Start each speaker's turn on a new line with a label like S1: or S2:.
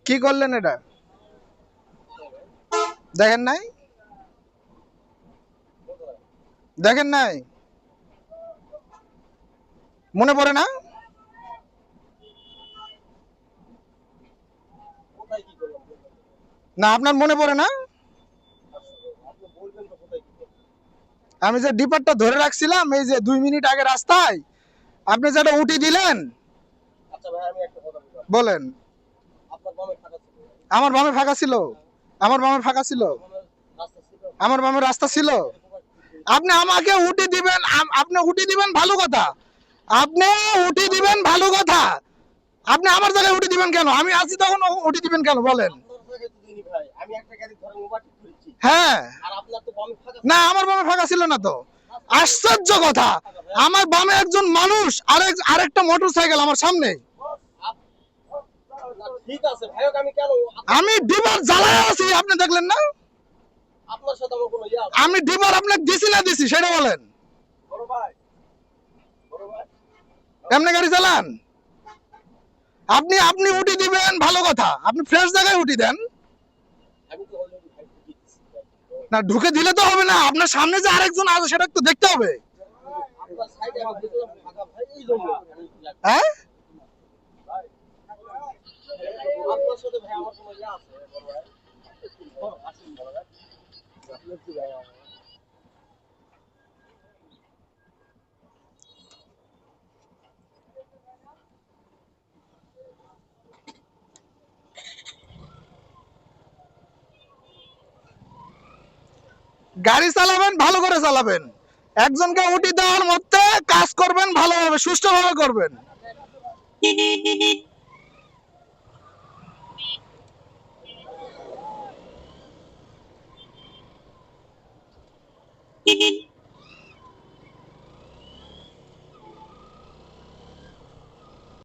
S1: কি করলেন এটা? দেখেন নাই? দেখেন নাই? মনে পড়ে না? না আপনার মনে পড়ে না? আমি যে ডিপারটা ধরে রাখছিলাম এই যে 2 মিনিট আগে রাস্তায় আপনি যেটা উঠি দিলেন। বলেন। আমার বামে ফাঁকা ছিল। আমার বামে ফাঁকা ছিল। আমার বামে রাস্তা ছিল। আপনি আমাকে উঠি দিবেন, আপনি উঠি দিবেন ভালো কথা। আপনি উঠি দিবেন ভালো কথা। আপনি আমার জায়গায় উঠি দিবেন কেন? আমি আছি তখন উঠি দিবেন কেন বলেন? হ্যাঁ, না আমার বামে ফাঁকা ছিল না তো। আশ্চর্য কথা, আমার বামে একজন মানুষ আরেকটা মোটরসাইকেল আমার সামনে। আমি ডিবার জ্বালায় আছি, আপনি দেখলেন না? আমি ডিবার আপনাকে দিছি না দিছি সেটা বলেন। এমনি গাড়ি চালান? আপনি উঠি দিবেন ভালো কথা, আপনি ফ্রেশ জায়গায় উঠি দেন না। ঢুকে দিলে তো হবে না, আপনার সামনে যে আরেকজন আছে সেটা তো দেখতে হবে। হ্যাঁ, গাড়ি চালাবেন ভালো করে চালাবেন। একজনকে উঠি দেওয়ার মধ্যে কাজ করবেন ভালোভাবে, সুষ্ঠুভাবে করবেন।